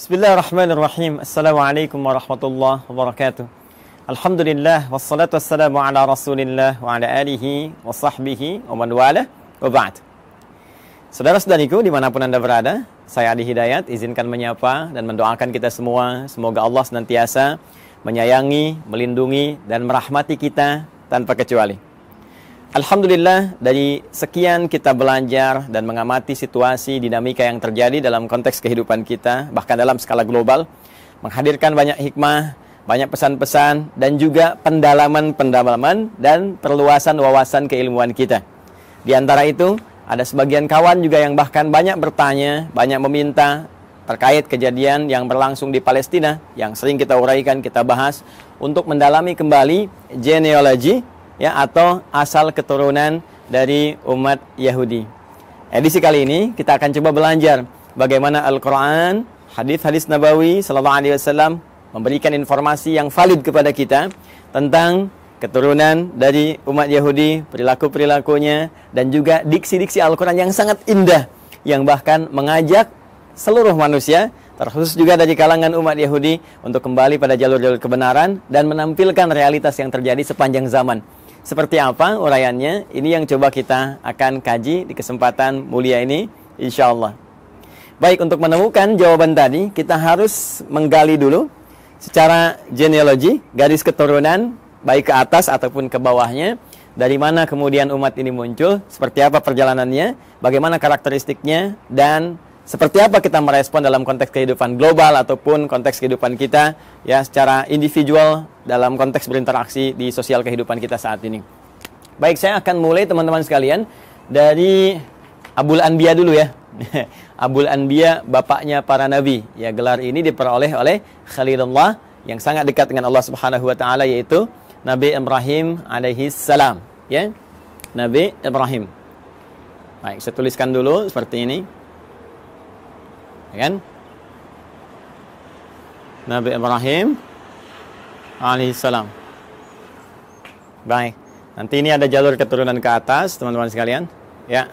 Bismillahirrahmanirrahim. Assalamualaikum warahmatullahi wabarakatuh. Alhamdulillah wassalatu wassalamu ala Rasulillah wa ala alihi wa sahbihi wa man wala wa ba'd. Saudara-saudariku dimanapun Anda berada, saya Adi Hidayat izinkan menyapa dan mendoakan kita semua. Semoga Allah senantiasa menyayangi, melindungi dan merahmati kita tanpa kecuali. Alhamdulillah, dari sekian kita belajar dan mengamati situasi dinamika yang terjadi dalam konteks kehidupan kita, bahkan dalam skala global, menghadirkan banyak hikmah, banyak pesan-pesan, dan juga pendalaman-pendalaman dan perluasan wawasan keilmuan kita. Di antara itu, ada sebagian kawan juga yang bahkan banyak bertanya, banyak meminta terkait kejadian yang berlangsung di Palestina, yang sering kita uraikan, kita bahas, untuk mendalami kembali genealogi, ya, atau asal keturunan dari umat Yahudi. Edisi kali ini kita akan coba belajar bagaimana Al-Quran, hadis-hadis Nabawi Sallallahu Alaihi Wasallam memberikan informasi yang valid kepada kita tentang keturunan dari umat Yahudi, perilaku-perilakunya, dan juga diksi-diksi Al-Quran yang sangat indah, yang bahkan mengajak seluruh manusia, terkhusus juga dari kalangan umat Yahudi, untuk kembali pada jalur-jalur kebenaran dan menampilkan realitas yang terjadi sepanjang zaman. Seperti apa uraiannya? Ini yang coba kita akan kaji di kesempatan mulia ini, insya Allah. Baik, untuk menemukan jawaban tadi, kita harus menggali dulu secara genealogi, garis keturunan, baik ke atas ataupun ke bawahnya. Dari mana kemudian umat ini muncul, seperti apa perjalanannya, bagaimana karakteristiknya, dan seperti apa kita merespon dalam konteks kehidupan global ataupun konteks kehidupan kita, ya, secara individual dalam konteks berinteraksi di sosial kehidupan kita saat ini. Baik, saya akan mulai teman-teman sekalian dari Abul Anbiya dulu ya. Abul Anbiya, bapaknya para nabi. Ya, gelar ini diperoleh oleh Khalilullah yang sangat dekat dengan Allah Subhanahu wa taala, yaitu Nabi Ibrahim alaihi salam, ya. Nabi Ibrahim. Baik, saya tuliskan dulu seperti ini. Ya kan? Nabi Ibrahim alaihissalam. Baik, nanti ini ada jalur keturunan ke atas, teman-teman sekalian. Ya,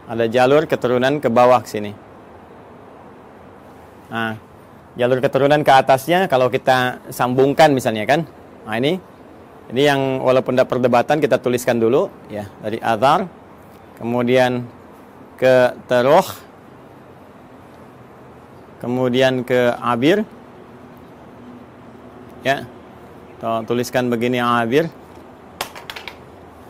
ada jalur keturunan ke bawah ke sini. Nah, jalur keturunan ke atasnya kalau kita sambungkan misalnya kan. Nah, ini yang walaupun ada perdebatan kita tuliskan dulu ya, dari Azar, kemudian ke Teruh, kemudian ke Abir, ya, tuliskan begini Abir.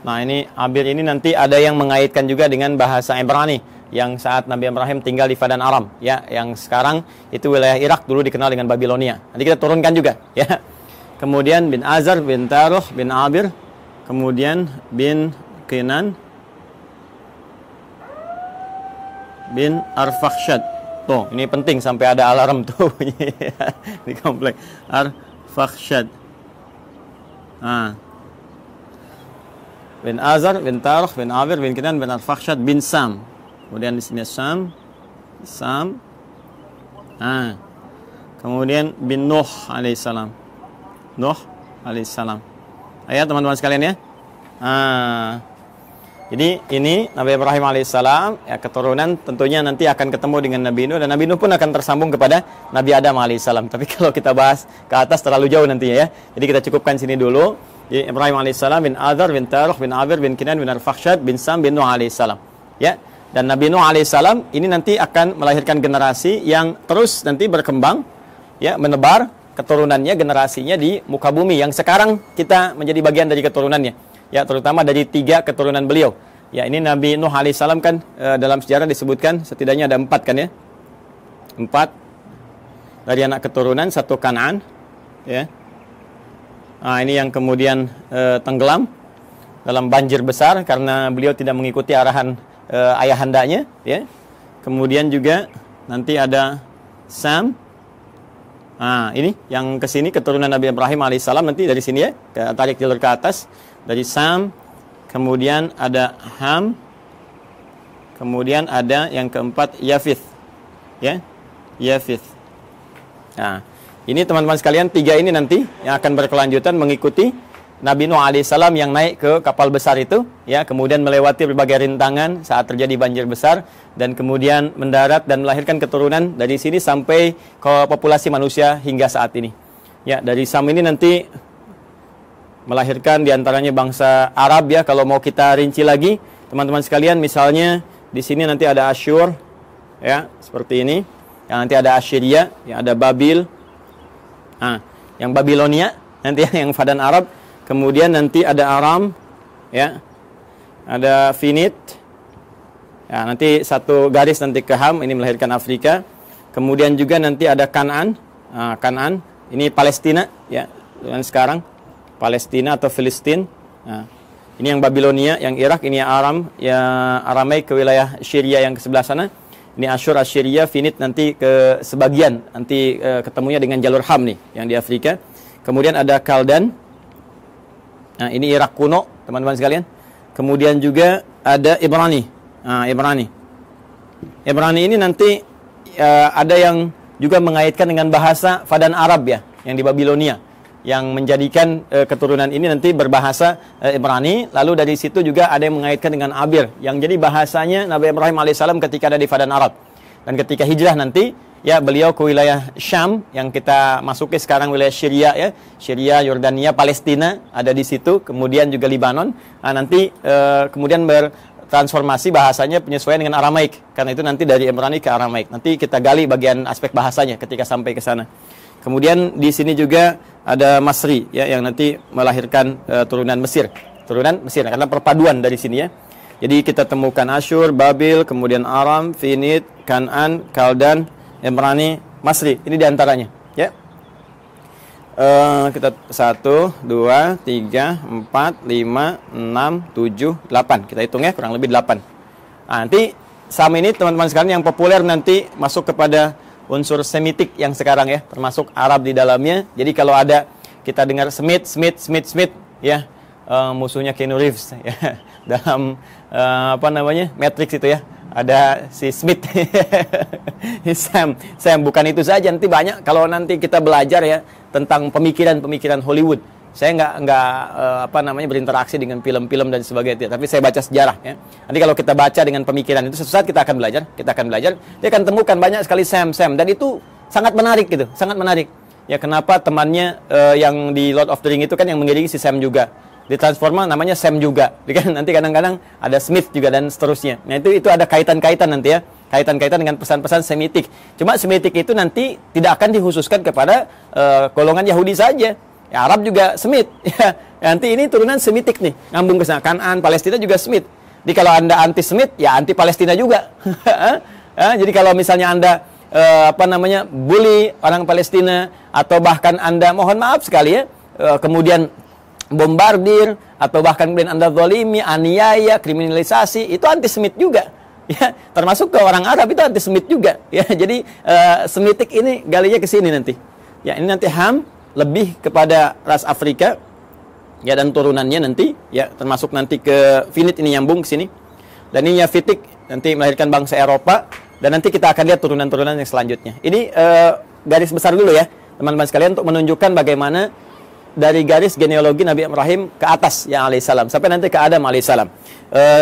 Nah, ini Abir ini nanti ada yang mengaitkan juga dengan bahasa Ibrani yang saat Nabi Ibrahim tinggal di Padan Aram, ya, yang sekarang itu wilayah Irak, dulu dikenal dengan Babilonia. Nanti kita turunkan juga, ya. Kemudian bin Azar, bin Taruh, bin Abir, kemudian bin Kenan, bin Arfakhshad. Tuh, ini penting sampai ada alarm tuh di komplek. Arfakhshad. Nah. Bin Azar, bin Taruh, bin Abir, bin Kenan, bin Arfakhshad, bin Sam. Kemudian di sini Sam. Nah. Kemudian bin Nuh alaihissalam. Nuh alaihissalam. Ayo teman-teman sekalian ya. Nah. Jadi ini Nabi Ibrahim alaihissalam, ya, keturunan tentunya nanti akan ketemu dengan Nabi Nuh, dan Nabi Nuh pun akan tersambung kepada Nabi Adam alaihissalam. Tapi kalau kita bahas ke atas terlalu jauh nantinya ya. Jadi kita cukupkan sini dulu. Jadi Ibrahim alaihissalam, bin Azar, bin Taruh, bin Abir, bin Kenan, bin Arfakhshad, bin Sam, bin Nuh alaihissalam. Ya. Dan Nabi Nuh alaihissalam ini nanti akan melahirkan generasi yang terus nanti berkembang, ya, menebar keturunannya, generasinya di muka bumi yang sekarang kita menjadi bagian dari keturunannya. Ya, terutama dari 3 keturunan beliau. Ya, ini Nabi Nuh alaihissalam kan dalam sejarah disebutkan setidaknya ada 4 kan ya. 4 dari anak keturunan, 1 Kan'an, ya. Nah, ini yang kemudian tenggelam dalam banjir besar karena beliau tidak mengikuti arahan ayahandanya, ya. Kemudian juga nanti ada Sam. Nah, ini yang ke sini keturunan Nabi Ibrahim alaihissalam, nanti dari sini ya, tarik jalur ke atas. Dari Sam, kemudian ada Ham, kemudian ada yang keempat Yafith, ya, Yafith. Nah, ini teman-teman sekalian 3 ini nanti yang akan berkelanjutan mengikuti Nabi Nuh alaihissalam yang naik ke kapal besar itu, ya, kemudian melewati berbagai rintangan saat terjadi banjir besar, dan kemudian mendarat dan melahirkan keturunan dari sini sampai ke populasi manusia hingga saat ini. Ya, dari Sam ini nanti melahirkan diantaranya bangsa Arab, ya. Kalau mau kita rinci lagi, teman-teman sekalian, misalnya di sini nanti ada Asyur, ya, seperti ini. Yang nanti ada Assyria, yang ada Babil, yang Babilonia, nanti yang Fadan Arab. Kemudian nanti ada Aram, ya, ada Finit, ya, nanti satu garis nanti ke Ham, ini melahirkan Afrika. Kemudian juga nanti ada Kanaan, Kanaan, ini Palestina, ya, dan sekarang Palestina atau Filistin. Nah, ini yang Babilonia, yang Irak, ini yang Aram, ya, Aramaik ke wilayah Syria yang ke sebelah sana. Ini Asyur, Assyria, Finit nanti ke sebagian, nanti ketemunya dengan jalur Ham nih, yang di Afrika. Kemudian ada Kaldan. Nah, ini Irak kuno, teman-teman sekalian. Kemudian juga ada Ibrani. Ibrani ini nanti ada yang juga mengaitkan dengan bahasa Fadan Arab, ya, yang di Babilonia, yang menjadikan keturunan ini nanti berbahasa Ibrani. Lalu dari situ juga ada yang mengaitkan dengan Abir, yang jadi bahasanya Nabi Ibrahim alaihissalam ketika ada di Fadan Arab. Dan ketika hijrah nanti, ya, beliau ke wilayah Syam yang kita masuki sekarang, wilayah Syria, ya, Syria, Yordania, Palestina ada di situ, kemudian juga Libanon. Nah, nanti kemudian bertransformasi bahasanya penyesuaian dengan Aramaik, karena itu nanti dari Ibrani ke Aramaik. Nanti kita gali bagian aspek bahasanya ketika sampai ke sana. Kemudian di sini juga ada Masri, ya, yang nanti melahirkan turunan Mesir, karena perpaduan dari sini, ya. Jadi kita temukan Asyur, Babil, kemudian Aram, Finit, Kanaan, Kaldan, Ibrani, Masri. Ini diantaranya, ya. Kita 1, 2, 3, 4, 5, 6, 7, 8. Kita hitung, ya, kurang lebih 8. Nah, nanti Sam ini teman-teman sekalian yang populer nanti masuk kepada unsur Semitik yang sekarang, ya, termasuk Arab di dalamnya. Jadi kalau ada kita dengar Smith, ya, musuhnya Keanu Reeves, ya, dalam Matrix itu, ya, ada si Smith. Sam bukan itu saja, nanti banyak kalau nanti kita belajar, ya, tentang pemikiran Hollywood. Saya nggak berinteraksi dengan film-film dan sebagainya, tapi saya baca sejarah, ya. Nanti kalau kita baca dengan pemikiran itu, suatu saat kita akan belajar, dia akan temukan banyak sekali Sam, dan itu sangat menarik, gitu, sangat menarik. Ya, kenapa temannya yang di Lord of the Ring itu kan yang mengiringi si Sam juga. Ditransforma namanya Sam juga. Nanti kadang-kadang ada Smith juga dan seterusnya. Nah, itu ada kaitan-kaitan nanti, ya. Kaitan-kaitan dengan pesan-pesan Semitik. Cuma Semitik itu nanti tidak akan dikhususkan kepada golongan Yahudi saja. Ya, Arab juga Smith. Ya, nanti ini turunan Semitik nih. Ngambung ke sana. Kanaan, Palestina juga Smith. Jadi kalau Anda anti-Smith, ya anti-Palestina juga. Jadi kalau misalnya Anda bully orang Palestina, atau bahkan Anda, mohon maaf sekali, ya, kemudian bombardir, atau bahkan kemudian Anda zalimi, aniaya, kriminalisasi, itu anti-Semit juga, ya, termasuk ke orang Arab itu anti-Semit juga, ya. Jadi Semitik ini galinya ke sini nanti, ya. Ini nanti Ham lebih kepada ras Afrika, ya, dan turunannya nanti, ya, termasuk nanti ke Finit, ini nyambung ke sini, dan ini Yafitik nanti melahirkan bangsa Eropa, dan nanti kita akan lihat turunan-turunan yang selanjutnya. Ini garis besar dulu, ya, teman-teman sekalian, untuk menunjukkan bagaimana dari garis genealogi Nabi Ibrahim ke atas, ya, alaihissalam, sampai nanti ke Adam alaihissalam.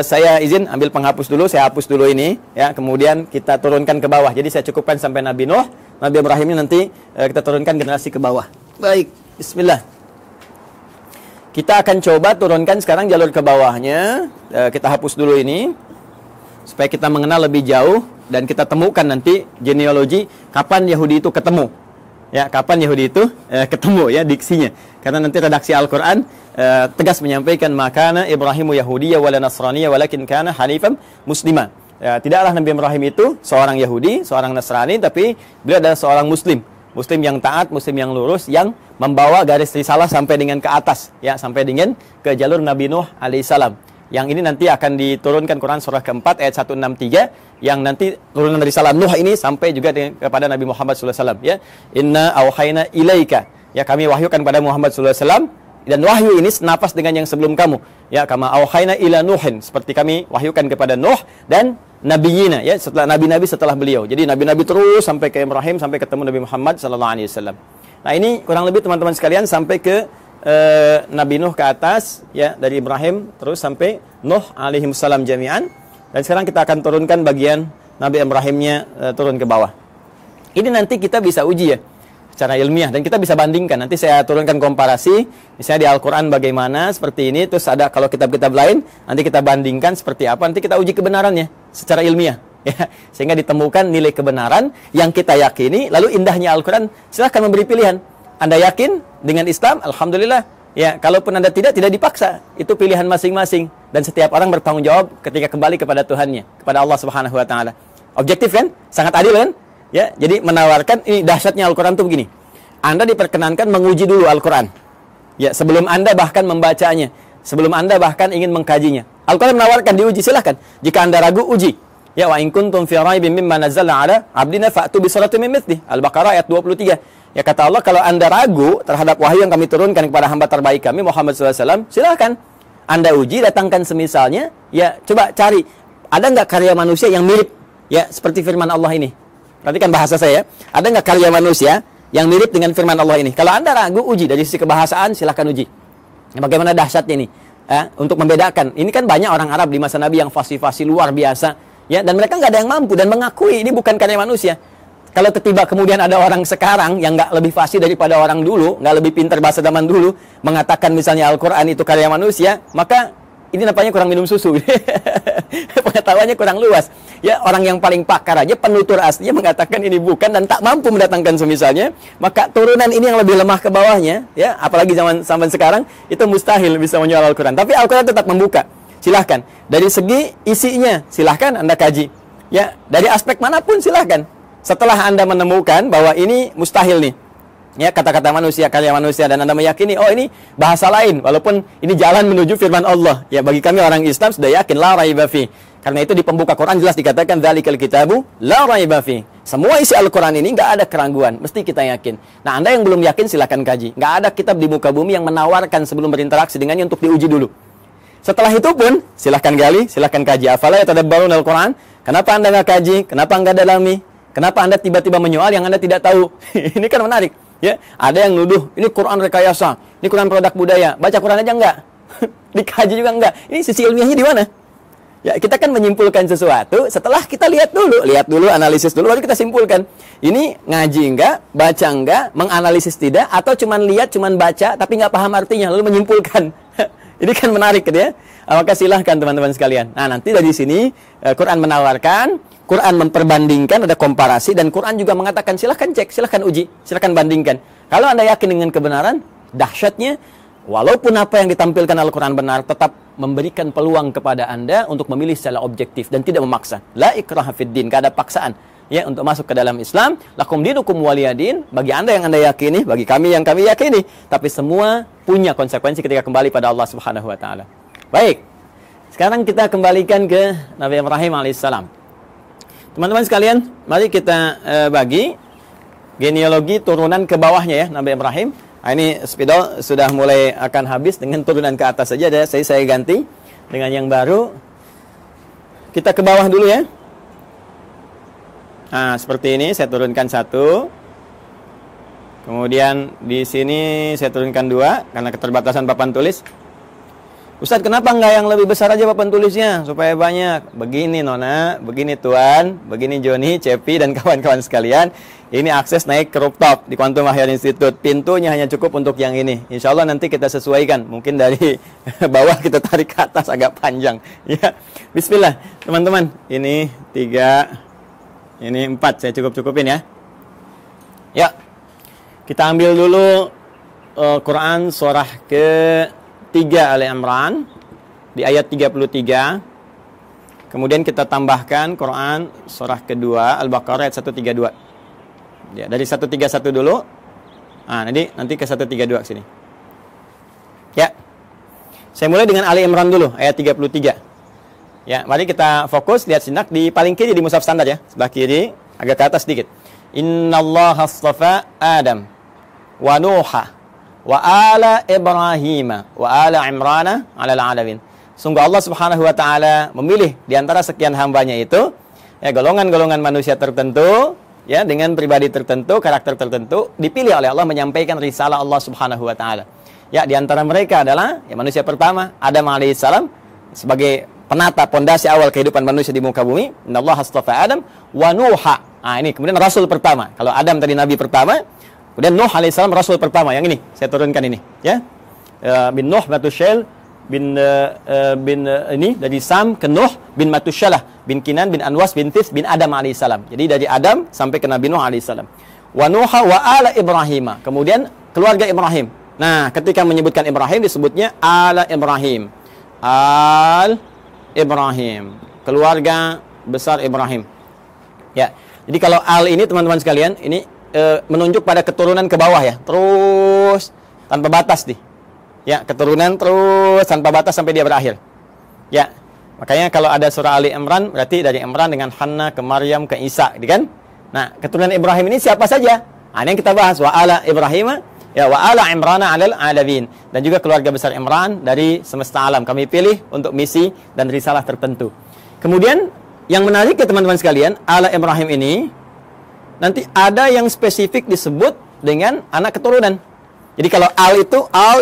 Saya izin ambil penghapus dulu, saya hapus dulu ini, ya, kemudian kita turunkan ke bawah. Jadi saya cukupkan sampai Nabi Nuh, Nabi Ibrahim ini nanti kita turunkan generasi ke bawah. Baik, bismillah. Kita akan coba turunkan sekarang jalur ke bawahnya. Kita hapus dulu ini supaya kita mengenal lebih jauh dan kita temukan nanti genealogi kapan Yahudi itu ketemu. Ya, kapan Yahudi itu ketemu, ya, diksinya. Karena nanti redaksi Al-Qur'an tegas menyampaikan makana Ibrahimu Yahudiyya wala Nasraniyya walakin kana hanifan muslima. Ya, tidaklah Nabi Ibrahim itu seorang Yahudi, seorang Nasrani, tapi beliau adalah seorang Muslim yang taat, Muslim yang lurus, yang membawa garis risalah sampai dengan ke atas, ya, sampai dengan ke jalur Nabi Nuh alaihissalam. Yang ini nanti akan diturunkan Quran surah keempat ayat 163, yang nanti turunan risalah Nuh ini sampai juga kepada Nabi Muhammad SAW, ya. Inna auhayna ilaika, ya, kami wahyukan pada Muhammad SAW, dan wahyu ini senapas dengan yang sebelum kamu, ya, kama auhayna ila Nuhin, seperti kami wahyukan kepada Nuh dan nabiyina, ya, setelah nabi-nabi setelah beliau. Jadi nabi-nabi terus sampai ke Ibrahim, sampai ketemu Nabi Muhammad SAW. Nah, ini kurang lebih teman-teman sekalian sampai ke Nabi Nuh ke atas, ya, dari Ibrahim terus sampai Nuh alaihi salam jami'an. Dan sekarang kita akan turunkan bagian Nabi Ibrahimnya turun ke bawah. Ini nanti kita bisa uji ya secara ilmiah dan kita bisa bandingkan. Nanti saya turunkan komparasi, misalnya di Al-Quran bagaimana seperti ini, terus ada kalau kitab-kitab lain, nanti kita bandingkan seperti apa, nanti kita uji kebenarannya secara ilmiah, ya, sehingga ditemukan nilai kebenaran yang kita yakini. Lalu indahnya Al-Quran, silahkan memberi pilihan. Anda yakin dengan Islam, alhamdulillah. Ya, kalaupun Anda tidak dipaksa. Itu pilihan masing-masing dan setiap orang bertanggung jawab ketika kembali kepada Tuhannya, kepada Allah Subhanahu wa taala. Objektif kan? Sangat adil kan? Ya, jadi menawarkan, ini dahsyatnya Al-Quran itu begini. Anda diperkenankan menguji dulu Al-Quran. Ya, sebelum Anda bahkan membacanya, sebelum Anda bahkan ingin mengkajinya. Al-Quran menawarkan diuji, silahkan. Jika Anda ragu, uji. Ya, wa in kuntum fi raibin mimma nazzalna ala abdina fa'tu bi suratin min mithlihi. Al-Baqarah ayat 23. Ya, kata Allah, kalau Anda ragu terhadap wahyu yang kami turunkan kepada hamba terbaik kami Muhammad SAW, silahkan Anda uji, datangkan semisalnya. Ya, coba cari, ada nggak karya manusia yang mirip, ya, seperti firman Allah ini. Perhatikan bahasa saya, ada nggak karya manusia yang mirip dengan firman Allah ini? Kalau Anda ragu, uji. Dari sisi kebahasaan, silahkan uji. Ya, bagaimana dahsyatnya ini? Ya, untuk membedakan. Ini kan banyak orang Arab di masa Nabi yang fasih-fasih luar biasa. Ya, dan mereka nggak ada yang mampu dan mengakui ini bukan karya manusia. Kalau tiba kemudian ada orang sekarang yang nggak lebih fasih daripada orang dulu, nggak lebih pintar bahasa zaman dulu, mengatakan misalnya Al-Quran itu karya manusia, maka ini nampaknya kurang minum susu. Pengetahuannya kurang luas. Ya, orang yang paling pakar aja, penutur aslinya mengatakan ini bukan dan tak mampu mendatangkan semisalnya, maka turunan ini yang lebih lemah ke bawahnya, ya, apalagi zaman sekarang, itu mustahil bisa menjual Al-Quran. Tapi Al-Quran tetap membuka. Silahkan. Dari segi isinya, silahkan Anda kaji. Ya, dari aspek manapun silahkan. Setelah Anda menemukan bahwa ini mustahil nih, ya, kata-kata manusia, karya manusia, dan Anda meyakini, oh ini bahasa lain, walaupun ini jalan menuju firman Allah. Ya, bagi kami orang Islam sudah yakin, la raiba fi. Karena itu di pembuka Quran jelas dikatakan, dzalikal kitabu la raiba fi. Semua isi Al-Quran ini nggak ada keraguan, mesti kita yakin. Nah, Anda yang belum yakin silahkan kaji. Nggak ada kitab di muka bumi yang menawarkan sebelum berinteraksi dengannya untuk diuji dulu. Setelah itu pun, silahkan gali, silahkan kaji. Afala yatadabbaruna Al-Quran? Kenapa Anda nggak kaji? Kenapa nggak dalami? Kenapa Anda tiba-tiba menyoal yang Anda tidak tahu? Ini kan menarik. Ya, ada yang nuduh, ini Quran rekayasa, ini Quran produk budaya. Baca Quran aja enggak? Dikaji juga enggak? Ini sisi ilmiahnya di mana? Ya, kita kan menyimpulkan sesuatu setelah kita lihat dulu, analisis dulu, baru kita simpulkan. Ini ngaji enggak, baca enggak, menganalisis tidak, atau cuman lihat, cuman baca, tapi nggak paham artinya, lalu menyimpulkan. Ini kan menarik ya. Maka silahkan teman-teman sekalian. Nah, nanti dari sini Quran menawarkan, Quran memperbandingkan, ada komparasi, dan Quran juga mengatakan silahkan cek, silahkan uji, silahkan bandingkan. Kalau Anda yakin dengan kebenaran, dahsyatnya, walaupun apa yang ditampilkan Al-Quran benar, tetap memberikan peluang kepada Anda untuk memilih secara objektif dan tidak memaksa. La ikraha fid din, tidak ada paksaan. Ya, untuk masuk ke dalam Islam, lakum dinukum waliyadin, bagi Anda yang Anda yakini, bagi kami yang kami yakini, tapi semua punya konsekuensi ketika kembali pada Allah Subhanahu wa taala. Baik. Sekarang kita kembalikan ke Nabi Ibrahim alaihissalam. Teman-teman sekalian, mari kita bagi genealogi turunan ke bawahnya ya, Nabi Ibrahim. Nah, ini spidol sudah mulai akan habis, dengan turunan ke atas saja ada, saya ganti dengan yang baru. Kita ke bawah dulu ya. Nah, seperti ini saya turunkan satu. Kemudian di sini saya turunkan dua karena keterbatasan papan tulis. Ustadz, kenapa nggak yang lebih besar aja papan tulisnya supaya banyak? Begini Nona, begini Tuan, begini Joni, Cepi dan kawan-kawan sekalian. Ini akses naik ke rooftop di Quantum Mahir Institute. Pintunya hanya cukup untuk yang ini. Insya Allah nanti kita sesuaikan. Mungkin dari bawah kita tarik ke atas agak panjang. Ya, Bismillah teman-teman. Ini 3, ini 4. Saya cukup-cupin ya. Ya, kita ambil dulu Quran surah ke-3 Ali Imran di ayat 33. Kemudian kita tambahkan Quran surah kedua Al-Baqarah ayat 132. Ya, dari 131 dulu. Nah, nanti ke 132 sini. Ya. Saya mulai dengan Ali Imran dulu ayat 33. Ya, mari kita fokus lihat sinak di paling kiri di mushaf standar ya, sebelah kiri, agak ke atas sedikit. Innallaha astafa Adam wa Nuha wa ala Ibrahim wa ala Imrana 'alal 'alamin. Sungguh Allah Subhanahu wa taala memilih di antara sekian hambanya itu ya golongan-golongan manusia tertentu ya dengan pribadi tertentu, karakter tertentu dipilih oleh Allah menyampaikan risalah Allah Subhanahu wa taala. Ya, di antara mereka adalah ya, manusia pertama Adam alaihissalam sebagai penata pondasi awal kehidupan manusia di muka bumi. Innallaha astafa Adam wa Nuha. Nah, ini kemudian rasul pertama. Kalau Adam tadi nabi pertama, kemudian Nuh alaihissalam rasul pertama. Yang ini saya turunkan ini, ya. Bin Nuh Matusyail bin ini dari Sam ke Nuh bin Matusyalah bin Kinan bin Anwas bin Tis bin Adam alaihissalam. Jadi dari Adam sampai ke Nabi Nuh alaihissalam. Wa Nuha wa ala Ibrahim. Kemudian keluarga Ibrahim. Nah, ketika menyebutkan Ibrahim disebutnya ala Ibrahim. Al Ibrahim, keluarga besar Ibrahim. Ya. Jadi kalau al ini teman-teman sekalian, ini menunjuk pada keturunan ke bawah ya. Terus tanpa batas nih. Ya, keturunan terus tanpa batas sampai dia berakhir. Ya. Makanya kalau ada surah Ali Imran berarti dari Imran dengan Hanna ke Maryam ke Isa, gitu kan? Nah, keturunan Ibrahim ini siapa saja? Nah, ini yang kita bahas wa ala Ibrahim ya wa ala Imrana 'alal 'alamin, dan juga keluarga besar Imran dari semesta alam kami pilih untuk misi dan risalah tertentu. Kemudian yang menarik ya teman-teman sekalian, ala Ibrahim ini nanti ada yang spesifik disebut dengan anak keturunan. Jadi kalau al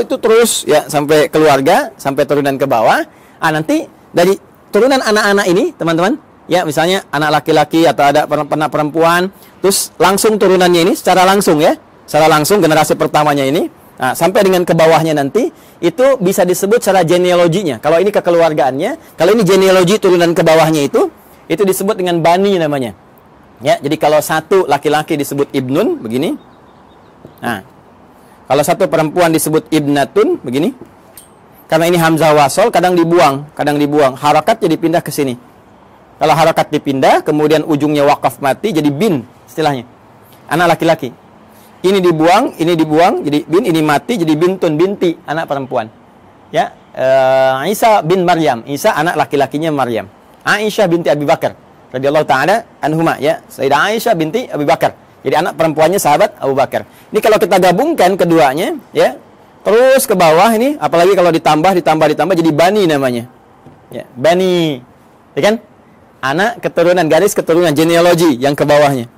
itu terus ya sampai keluarga, sampai turunan ke bawah. Ah, nanti dari turunan anak-anak ini teman-teman, ya misalnya anak laki-laki atau ada anak perempuan, terus langsung turunannya ini secara langsung ya. Secara langsung generasi pertamanya ini, nah, sampai dengan ke bawahnya nanti, itu bisa disebut secara genealoginya. Kalau ini kekeluargaannya, kalau ini genealogi turunan ke bawahnya itu disebut dengan bani namanya. Ya, jadi kalau satu laki-laki disebut ibnun, begini. Nah, kalau satu perempuan disebut ibnatun, begini. Karena ini hamzah wasol, kadang dibuang. Harakat jadi pindah ke sini. Kalau harakat dipindah, kemudian ujungnya wakaf mati, jadi bin istilahnya. Anak laki-laki. Ini dibuang, jadi bin, ini mati, jadi bintun, binti, anak perempuan. Ya, Isa bin Maryam, Isa anak laki-lakinya Maryam. Aisyah binti Abi Bakar, radhiyallahu ta'ala anhuma, ya, Sayyidah Aisyah binti Abi Bakar. Jadi anak perempuannya sahabat Abu Bakar. Ini kalau kita gabungkan keduanya, ya, terus ke bawah ini, apalagi kalau ditambah, jadi bani namanya. Ya, bani, ya kan? Anak keturunan, garis keturunan, genealogi yang ke bawahnya.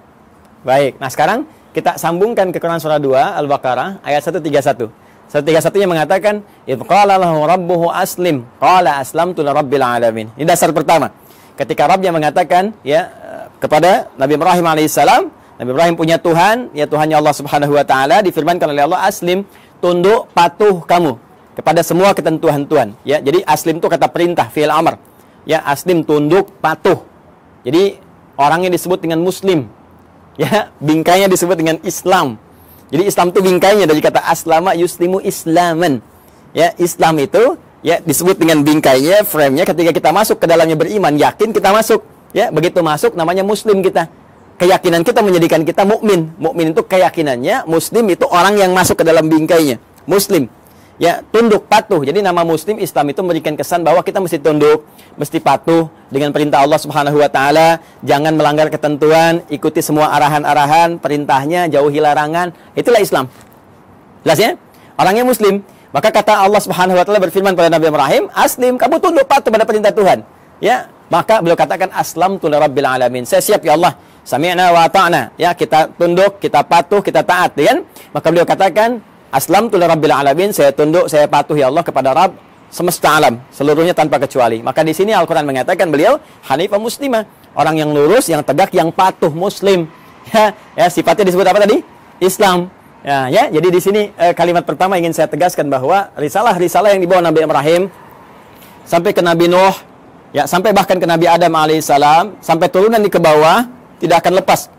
Baik, nah sekarang kita sambungkan ke Quran surah 2 Al-Baqarah ayat 131. 131-nya mengatakan, "Idz qala lahu rabbuhu aslim, qala aslamtu lirabbil alamin." Ini dasar pertama. Ketika Rabbnya mengatakan ya kepada Nabi Ibrahim alaihissalam, Nabi Ibrahim punya Tuhan, ya Tuhannya Allah Subhanahu wa taala, difirmankan oleh Allah, "Aslim, tunduk patuh kamu kepada semua ketentuan Tuhan." Ya, jadi aslim itu kata perintah, fi'il amr. Ya, aslim tunduk patuh. Jadi orangnya disebut dengan muslim. Ya, bingkainya disebut dengan Islam. Jadi Islam itu bingkainya dari kata aslama yuslimu islaman. Ya, Islam itu ya disebut dengan bingkainya, frame-nya ketika kita masuk ke dalamnya beriman, yakin kita masuk. Ya, begitu masuk namanya muslim kita. Keyakinan kita menjadikan kita mukmin. Mukmin itu keyakinannya, muslim itu orang yang masuk ke dalam bingkainya. Muslim. Ya, tunduk patuh. Jadi nama muslim Islam itu memberikan kesan bahwa kita mesti tunduk, mesti patuh dengan perintah Allah Subhanahu wa taala, jangan melanggar ketentuan, ikuti semua arahan-arahan, perintahnya, jauhi larangan. Itulah Islam. Jelas ya? Orangnya muslim. Maka kata Allah Subhanahu wa taala berfirman pada Nabi Ibrahim, "Aslim, kamu tunduk patuh pada perintah Tuhan." Ya, maka beliau katakan aslamtu lirabbil alamin. Saya siap ya Allah. Sami'na wa ata'na. Ya, kita tunduk, kita patuh, kita taat, ya kan? Maka beliau katakan aslamtu lirabbil alamin, saya tunduk, saya patuh ya Allah kepada Rabb semesta alam, seluruhnya tanpa kecuali. Maka di sini Al-Qur'an mengatakan beliau hanifah muslimah, orang yang lurus, yang tegak, yang patuh, muslim. Ya, sifatnya disebut apa tadi? Islam. Ya, jadi di sini kalimat pertama ingin saya tegaskan bahwa risalah-risalah yang dibawa Nabi Ibrahim sampai ke Nabi Nuh, ya, sampai bahkan ke Nabi Adam alaihissalam, sampai turunan di ke bawah tidak akan lepas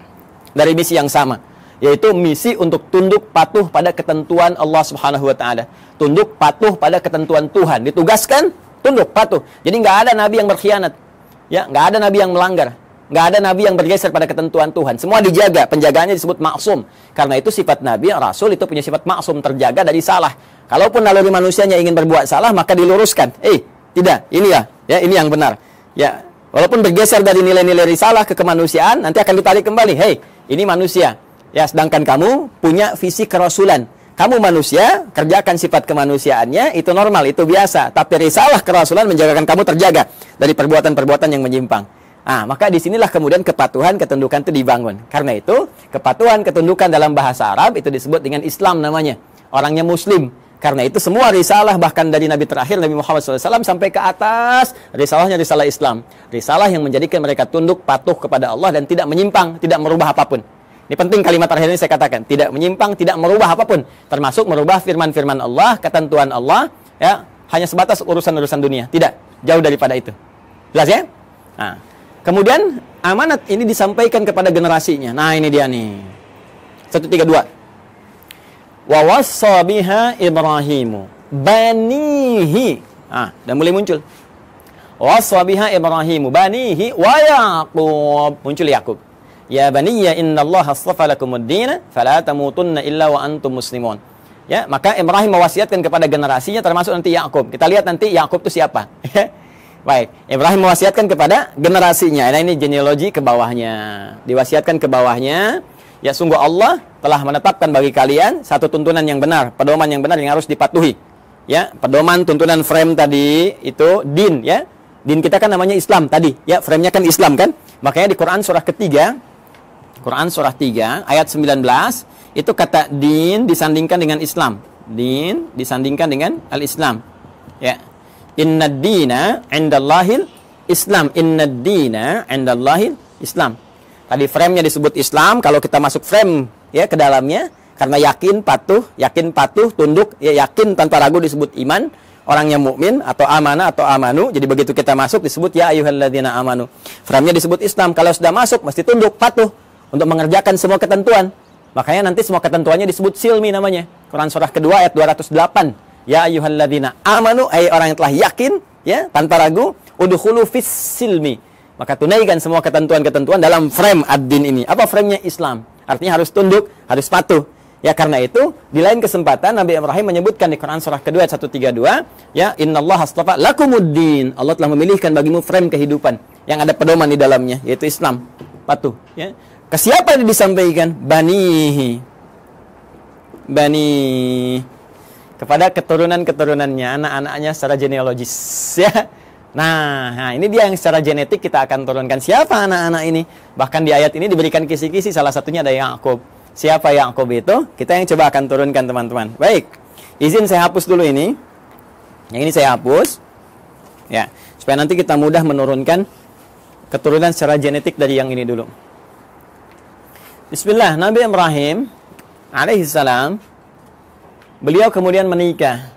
dari misi yang sama, yaitu misi untuk tunduk patuh pada ketentuan Allah Subhanahu wa taala. Tunduk patuh pada ketentuan Tuhan. Ditugaskan tunduk patuh. Jadi nggak ada nabi yang berkhianat. Ya, nggak ada nabi yang melanggar. Nggak ada nabi yang bergeser pada ketentuan Tuhan. Semua dijaga, penjagaannya disebut maksum. Karena itu sifat nabi, rasul itu punya sifat maksum, terjaga dari salah. Kalaupun naluri manusianya ingin berbuat salah, maka diluruskan. Tidak, ini ya, ini yang benar. Ya, walaupun bergeser dari nilai-nilai risalah ke kemanusiaan, nanti akan ditarik kembali. Ini manusia. Ya, sedangkan kamu punya visi kerasulan. Kamu manusia, kerjakan sifat kemanusiaannya, itu normal, itu biasa. Tapi risalah kerasulan menjagakan kamu terjaga dari perbuatan-perbuatan yang menyimpang. Maka disinilah kemudian kepatuhan, ketundukan itu dibangun. Karena itu, kepatuhan, ketundukan dalam bahasa Arab itu disebut dengan Islam namanya. Orangnya muslim. Karena itu semua risalah bahkan dari Nabi terakhir Nabi Muhammad SAW sampai ke atas, risalahnya risalah Islam. Risalah yang menjadikan mereka tunduk, patuh kepada Allah dan tidak menyimpang, tidak merubah apapun. Ini penting kalimat terakhir ini saya katakan, tidak menyimpang, tidak merubah apapun, termasuk merubah firman-firman Allah, ketentuan Allah, ya, hanya sebatas urusan-urusan dunia. Tidak, jauh daripada itu. Jelas ya? Nah, kemudian amanat ini disampaikan kepada generasinya. Nah, ini dia nih. 132. Wa wassa biha Ibrahimu banihi. Dan mulai muncul. Wassa biha Ibrahimu banihi wa Yaqub. Muncul Yaqub. Ya baniya innallaha astafa lakumuddin fala tamutunna illa wa antum muslimun. Ya, maka Ibrahim mewasiatkan kepada generasinya termasuk nanti Yaqub. Kita lihat nanti Yaqub itu siapa. Baik, Ibrahim mewasiatkan kepada generasinya. Nah, ini genealogi ke bawahnya. Diwasiatkan ke bawahnya. Ya, sungguh Allah telah menetapkan bagi kalian satu tuntunan yang benar, pedoman yang benar yang harus dipatuhi. Ya, pedoman tuntunan frame tadi itu din, ya. Din kita kan namanya Islam tadi, ya, frame-nya kan Islam kan? Makanya di Quran surah ketiga, Quran surah 3 ayat 19, itu kata din disandingkan dengan Islam. Din disandingkan dengan al-Islam. Ya. Innad dina 'indallahil Islam. Innad dina 'indallahil Islam. Tadi frame-nya disebut Islam, kalau kita masuk frame ya ke dalamnya, karena yakin patuh, tunduk, ya yakin tanpa ragu disebut iman, orang yang mukmin atau amanah atau amanu. Jadi begitu kita masuk disebut ya ayyuhalladzina amanu. Frame-nya disebut Islam. Kalau sudah masuk mesti tunduk, patuh untuk mengerjakan semua ketentuan. Makanya nanti semua ketentuannya disebut silmi namanya. Quran surah kedua ayat 208. Ya ayyuhalladzina amanu, ay orang yang telah yakin ya tanpa ragu, udkhulu fis silmi. Maka tunaikan semua ketentuan-ketentuan dalam frame ad-din ini. Apa frame-nya? Islam. Artinya harus tunduk, harus patuh. Ya, karena itu di lain kesempatan Nabi Ibrahim menyebutkan di Quran surah kedua ayat 132, ya innallaha astafa lakumuddin. Allah telah memilihkan bagimu frame kehidupan yang ada pedoman di dalamnya, yaitu Islam. Patuh, ya. Ke siapa ini disampaikan? Banihi. Bani, kepada keturunan-keturunannya, anak-anaknya secara genealogis, ya. Nah, ini dia yang secara genetik kita akan turunkan. Siapa anak-anak ini? Bahkan di ayat ini diberikan kisi-kisi, salah satunya ada Yaqub. Siapa Yaqub itu? Kita yang coba akan turunkan, teman-teman. Baik, izin saya hapus dulu ini. Yang ini saya hapus. Ya, supaya nanti kita mudah menurunkan keturunan secara genetik dari yang ini dulu. Bismillah, Nabi Ibrahim alaihissalam, beliau kemudian menikah.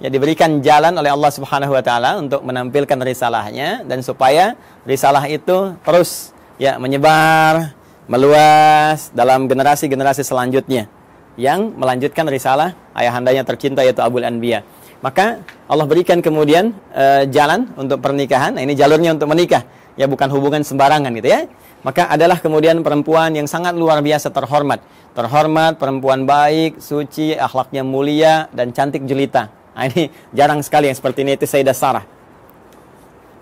Ya, diberikan jalan oleh Allah Subhanahu wa taala untuk menampilkan risalahnya dan supaya risalah itu terus ya menyebar, meluas dalam generasi-generasi selanjutnya yang melanjutkan risalah ayahandanya tercinta yaitu Abul Anbiya. Maka Allah berikan kemudian jalan untuk pernikahan. Nah, ini jalurnya untuk menikah, ya bukan hubungan sembarangan gitu ya. Maka adalah kemudian perempuan yang sangat luar biasa terhormat. Terhormat, perempuan baik, suci, akhlaknya mulia dan cantik jelita. Nah, ini jarang sekali yang seperti ini, itu Sayyidah Sarah.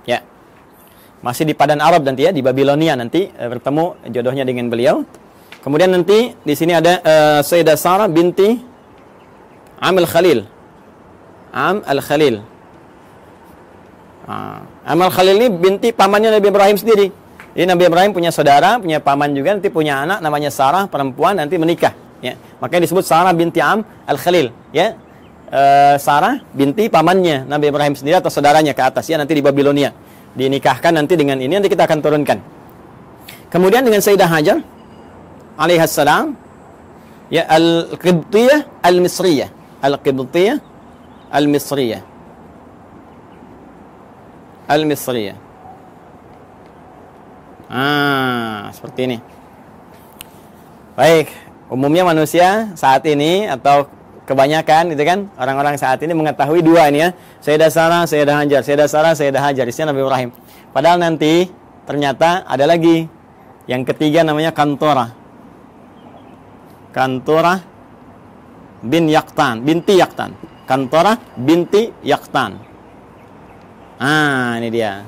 Ya. Masih di Padan Arab nanti ya, di Babilonia nanti bertemu jodohnya dengan beliau. Kemudian nanti di sini ada Sayyidah Sarah binti Am al-Khalil. Am al-Khalil. Am al-Khalil ini binti pamannya Nabi Ibrahim sendiri. Jadi Nabi Ibrahim punya saudara, punya paman juga, nanti punya anak namanya Sarah, perempuan, nanti menikah. Ya. Makanya disebut Sarah binti Am al-Khalil. Ya. Sarah binti pamannya Nabi Ibrahim sendiri atau saudaranya ke atas ya, nanti di Babilonia dinikahkan nanti dengan ini, nanti kita akan turunkan. Kemudian dengan Sayyidah Hajar alaihassalam, ya al-Qibtiyah al-Misriyah, al-Qibtiyah al-Misriyah, al-Misriyah. Seperti ini. Baik, umumnya manusia saat ini atau kebanyakan itu kan orang-orang saat ini mengetahui dua ini ya, Sayyidah Sarah, Sayyidah Hajar, Sayyidah Sarah, Sayyidah Hajar, istrinya Nabi Ibrahim. Padahal nanti ternyata ada lagi yang ketiga namanya Kantorah. Kantorah bin Yaqtan, binti Yaqtan. Kantorah binti Yaqtan. Ini dia.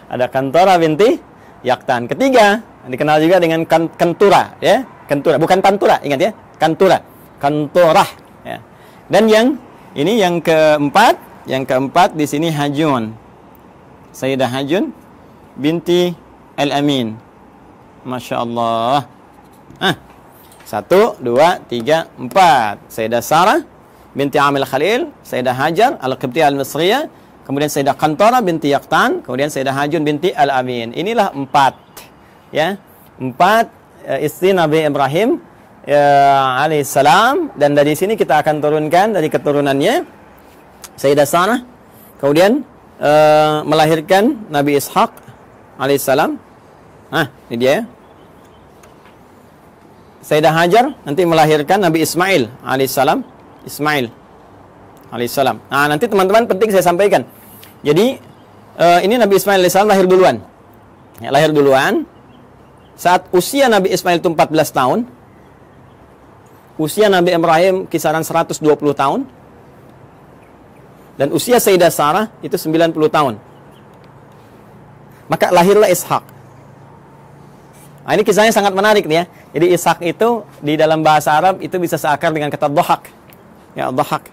Ada Kantorah binti Yaqtan. Ketiga dikenal juga dengan Kantura ya, Kantura, bukan Pantura, ingat ya, Kantura. Kantorah ya. Dan yang ini yang keempat di sini Hajun. Sayyidah Hajun binti Al-Amin. Masya Allah. 1, 2, 3, 4. Sayyidah Sarah binti Amil Khalil, Sayyidah Hajar Al-Qibtiyah Al-Misriyah, kemudian Sayyidah Qantara binti Yaqtan, kemudian Sayyidah Hajun binti Al-Amin. Inilah 4 ya. 4 istri Nabi Ibrahim alaihissalam, dan dari sini kita akan turunkan dari keturunannya Sayyidah Sarah, kemudian melahirkan Nabi Ishaq alaihissalam. Ini dia. Sayyidah Hajar nanti melahirkan Nabi Ismail alaihissalam. Ismail alaihissalam. Nanti teman-teman penting saya sampaikan. Jadi ini Nabi Ismail alaihissalam lahir duluan. Ya, lahir duluan. Saat usia Nabi Ismail itu 14 tahun. Usia Nabi Ibrahim kisaran 120 tahun. Dan usia Sayyidah Sarah itu 90 tahun. Maka lahirlah Ishak. Ini kisahnya sangat menarik nih ya. Jadi Ishak itu di dalam bahasa Arab itu bisa seakar dengan kata dhahak. Ya, dhahak.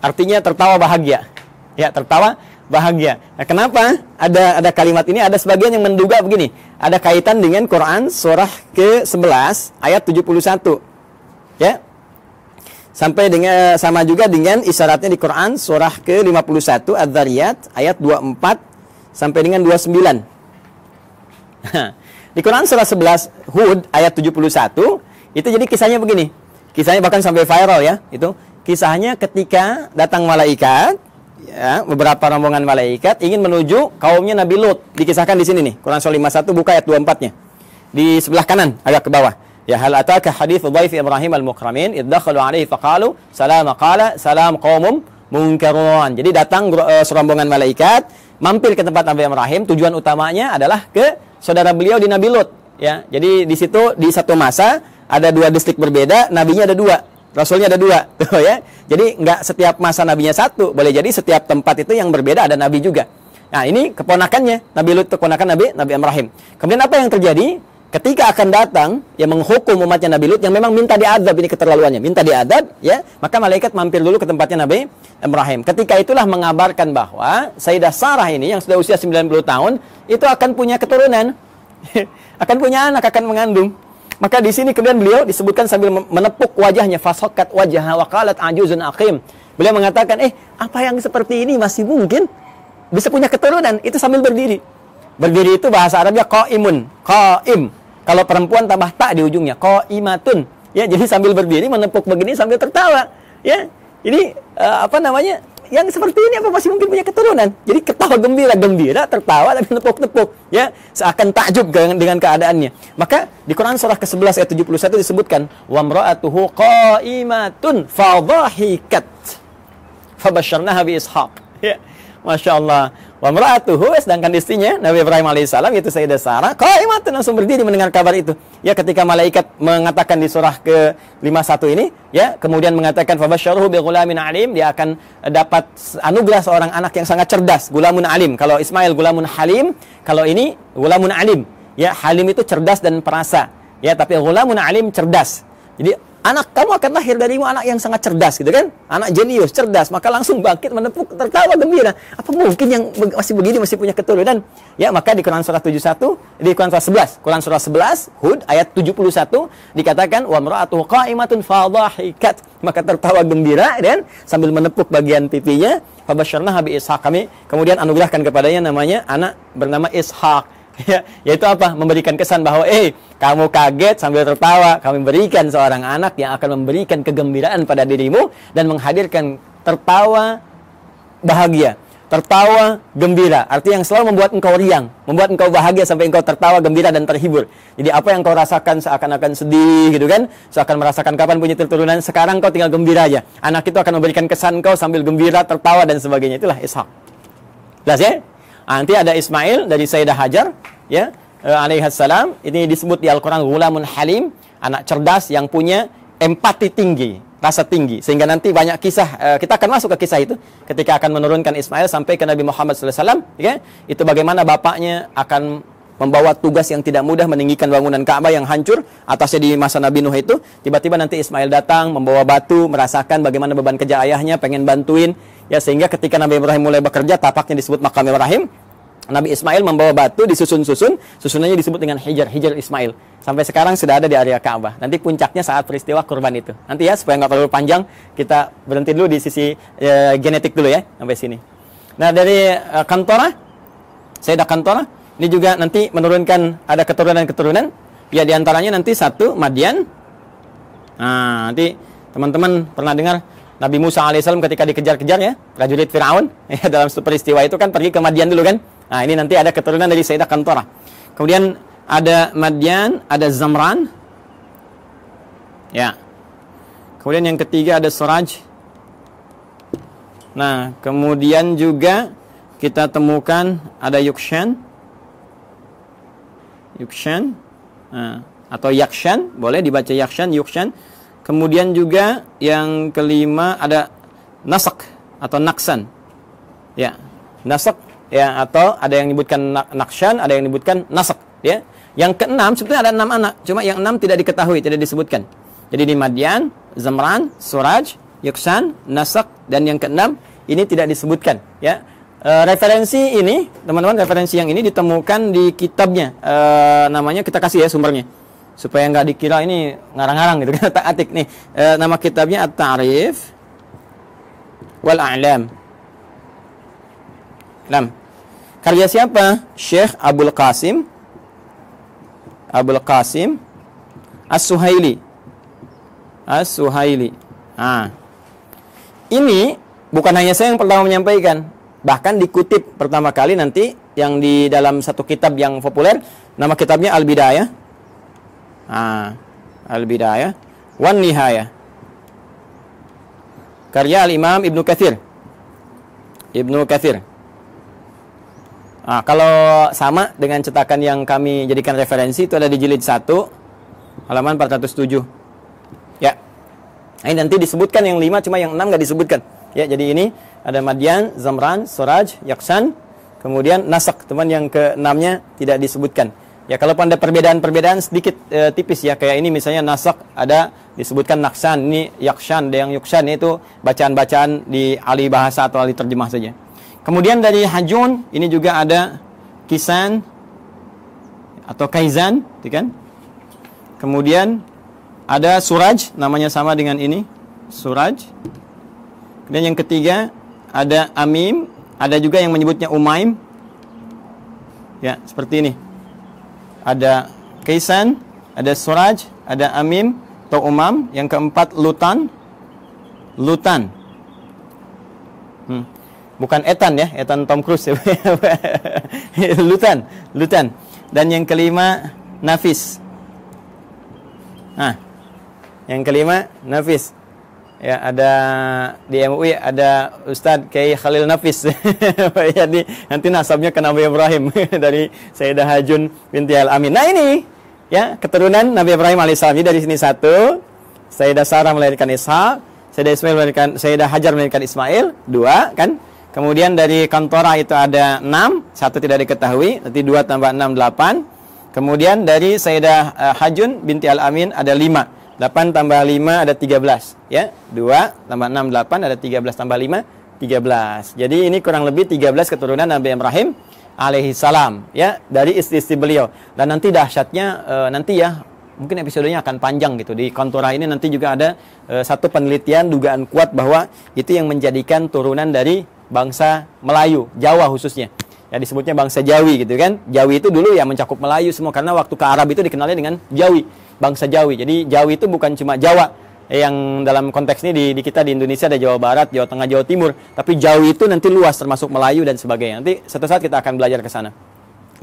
Artinya tertawa bahagia. Ya, tertawa bahagia. Nah, kenapa ada kalimat ini? Ada sebagian yang menduga begini. Ada kaitan dengan Quran surah ke-11 ayat 71. Ya. Sampai dengan sama juga dengan isyaratnya di Quran surah ke-51 Adz-Dzariyat ayat 24 sampai dengan 29. Di Quran surah 11 Hud ayat 71 itu jadi kisahnya begini. Kisahnya bahkan sampai viral ya. Itu kisahnya ketika datang malaikat ya, beberapa rombongan malaikat ingin menuju kaumnya Nabi Lut. Dikisahkan di sini nih. Quran surah 51 buka ayat 24-nya. Di sebelah kanan agak ke bawah. Ya, hal ataka haditsu dhaif Ibrahim al-mukramin iddakhalu alaihi faqalu salama qala salam qaumum munkarun. Jadi datang serombongan malaikat mampir ke tempat Nabi Ibrahim. Tujuan utamanya adalah ke saudara beliau di Nabi Lut ya. Jadi di situ di satu masa ada 2 distrik berbeda, nabinya ada 2, rasulnya ada 2 tuh ya. Jadi nggak setiap masa nabinya satu, boleh jadi setiap tempat itu yang berbeda ada nabi juga. Nah, ini keponakannya Nabi Lut, keponakan Nabi Ibrahim. Kemudian apa yang terjadi? Ketika akan datang yang menghukum umatnya Nabi Lut yang memang minta diadab, ini keterlaluannya, minta diadab ya, maka malaikat mampir dulu ke tempatnya Nabi Ibrahim. Ketika itulah mengabarkan bahwa Sayyidah Sarah ini yang sudah usia 90 tahun itu akan punya keturunan. Akan punya anak, akan mengandung. Maka di sini kemudian beliau disebutkan sambil menepuk wajahnya, fasaqat wajhaha wa qalat ajuzun aqim. Beliau mengatakan, apa yang seperti ini masih mungkin bisa punya keturunan? Itu sambil berdiri. Berdiri itu bahasa Arabnya qaimun, qaim. Kalau perempuan tambah tak di ujungnya, qaimatun. Ya, jadi sambil berdiri menepuk begini sambil tertawa. Ya. Ini yang seperti ini apa masih mungkin punya keturunan? Jadi ketawa gembira, tertawa dan menepuk-nepuk, ya, seakan takjub dengan keadaannya. Maka di Quran surah ke-11 ayat 71 disebutkan, wa imra'atuhu qa'imatun fadhahikat fabasyarnaha bi Ishaq. Ya, Masya Allah. Wa imra'atuhu, sedangkan istrinya Nabi Ibrahim alaihissalam yaitu Sayyidah Sarah qa'imatun, langsung berdiri mendengar kabar itu. Ya, ketika malaikat mengatakan di surah ke-51 ini, ya, kemudian mengatakan fabasyaruhu bi ghulamin alim, dia akan dapat anugerah seorang anak yang sangat cerdas, gulamun alim. Kalau Ismail gulamun halim, kalau ini gulamun alim. Ya, halim itu cerdas dan perasa. Ya, tapi gulamun alim cerdas. Jadi anak kamu akan lahir darimu anak yang sangat cerdas, gitu kan? Anak jenius, cerdas, maka langsung bangkit menepuk, tertawa gembira. Apa mungkin yang masih begini masih punya keturunan? Ya, maka di Quran surah 71, di Quran surah 11, Quran surah 11 Hud ayat 71 dikatakan wa imra'atuhu qa'imatun fadhahikat, maka tertawa gembira dan sambil menepuk bagian pipinya, fabasyarnaha bi Ishaq, kami kemudian anugerahkan kepadanya namanya anak bernama Ishaq. Ya, yaitu apa? Memberikan kesan bahwa kamu kaget sambil tertawa, kami berikan seorang anak yang akan memberikan kegembiraan pada dirimu dan menghadirkan tertawa bahagia, tertawa gembira. Artinya yang selalu membuat engkau riang, membuat engkau bahagia sampai engkau tertawa gembira dan terhibur. Jadi apa yang kau rasakan seakan-akan sedih gitu kan, seakan merasakan kapan punya keturunan, sekarang kau tinggal gembira aja. Anak itu akan memberikan kesan kau sambil gembira, tertawa dan sebagainya. Itulah Ishak. Jelas ya? Nanti ada Ismail dari Sayyidah Hajar, ya, alaihissalam. Ini disebut di Al-Quran gulamun halim, anak cerdas yang punya empati tinggi, rasa tinggi. Sehingga nanti banyak kisah, kita akan masuk ke kisah itu ketika akan menurunkan Ismail sampai ke Nabi Muhammad SAW. Ya, itu bagaimana bapaknya akan membawa tugas yang tidak mudah meninggikan bangunan Ka'bah yang hancur atasnya di masa Nabi Nuh itu. Tiba-tiba nanti Ismail datang membawa batu, merasakan bagaimana beban kerja ayahnya, pengen bantuin. Ya, sehingga ketika Nabi Ibrahim mulai bekerja, tapaknya disebut makam Ibrahim. Nabi Ismail membawa batu disusun-susun, susunannya disebut dengan Hijr Ismail. Sampai sekarang sudah ada di area Ka'bah. Nanti puncaknya saat peristiwa kurban itu. Nanti ya, supaya nggak terlalu panjang, kita berhenti dulu di sisi genetik dulu ya, sampai sini. Nah, dari Kantorah, Sayyidah Kantorah, ini juga nanti menurunkan ada keturunan-keturunan. Ya, diantaranya nanti satu, Madian. Nah, nanti teman-teman pernah dengar Nabi Musa alaihissalam ketika dikejar-kejar ya, prajurit Fir'aun, ya, dalam peristiwa itu kan pergi ke Madian dulu kan. Nah, ini nanti ada keturunan dari Sayyidah Kantorah. Kemudian ada Madian, ada Zamran. Ya. Kemudian yang ketiga ada Suraj. Nah, kemudian juga kita temukan ada Yukshan. Nah, atau Yakshan, boleh dibaca Yakshan, Yukshan. Kemudian juga yang kelima ada Nasak atau Naksan. Ya, Nasak ya, atau ada yang menyebutkan Nakshan, ada yang menyebutkan Nasak ya. Yang keenam sebetulnya ada 6 anak, cuma yang 6 tidak diketahui, tidak disebutkan. Jadi di Madian, Zamran, Suraj, Yukshan, Nasak, dan yang keenam ini tidak disebutkan ya. Referensi ini, teman-teman, referensi yang ini ditemukan di kitabnya. Namanya kita kasih ya sumbernya, supaya nggak dikira ini ngarang-ngarang gitu kan, tak atik nih. Nama kitabnya At-Ta'rif wal A'lam. Karya siapa? Syekh Abul Qasim As-Suhaili. Nah, ini bukan hanya saya yang pertama menyampaikan, bahkan dikutip pertama kali nanti yang di dalam satu kitab yang populer, nama kitabnya Al-Bidayah. Al-Bidayah wan Nihayah. Karya Al-Imam Ibnu Katsir. Kalau sama dengan cetakan yang kami jadikan referensi itu ada di jilid 1 halaman 407. Ya. Ini nanti disebutkan yang 5, cuma yang 6 nggak disebutkan. Ya, jadi ini ada Madian, Zamran, Suraj, Yaksan, kemudian Nasak, teman yang ke-6-nya tidak disebutkan. Ya, kalau ada perbedaan sedikit tipis ya, kayak ini misalnya Nasak ada disebutkan Naksan, ini Yakshan, ada yang Yukshan, itu bacaan-bacaan di ahli bahasa atau ahli terjemah saja. Kemudian dari Hajun ini juga ada Kisan atau Kaizan, gitu kan? Kemudian ada Suraj, namanya sama dengan ini, Suraj. Kemudian yang ketiga ada Amim, ada juga yang menyebutnya Umaim. Ya, seperti ini. Ada Kaisan, ada Suraj, ada Amim atau Umam. Yang keempat Lutan. Bukan Ethan ya, Ethan Tom Cruise. Lutan. Dan yang kelima Nafis. Yang kelima Nafis. Ya, ada di MUI ada Ustadz Kiai Khalil Nafis. Jadi nanti nasabnya ke Nabi Ibrahim dari Sayyidah Hajun binti Al-Amin. Nah, ini ya keturunan Nabi Ibrahim alaihissalam. Jadi dari sini 1, Sayyidah Sarah melahirkan Ishak, Sayyidah Hajar melahirkan Ismail, 2 kan? Kemudian dari Kantorah itu ada 6, 1 tidak diketahui, nanti 2 tambah 6 8. Kemudian dari Sayyidah Hajun binti Al-Amin ada 5. 8 tambah 5 ada 13 ya. 2 tambah 6 8, ada 13 tambah 5 13. Jadi ini kurang lebih 13 keturunan Nabi Ibrahim alaihi salam ya, dari istri-istri beliau. Dan nanti dahsyatnya nanti ya, mungkin episodenya akan panjang gitu. Di Kantorah ini nanti juga ada satu penelitian dugaan kuat bahwa itu yang menjadikan turunan dari bangsa Melayu, Jawa khususnya. Ya, disebutnya bangsa Jawi gitu kan. Jawi itu dulu ya mencakup Melayu semua, karena waktu ke Arab itu dikenalnya dengan Jawi, bangsa Jawi. Jadi Jawi itu bukan cuma Jawa yang dalam konteks ini di kita di Indonesia ada Jawa Barat, Jawa Tengah, Jawa Timur, tapi Jawi itu nanti luas termasuk Melayu dan sebagainya. Nanti suatu saat kita akan belajar ke sana.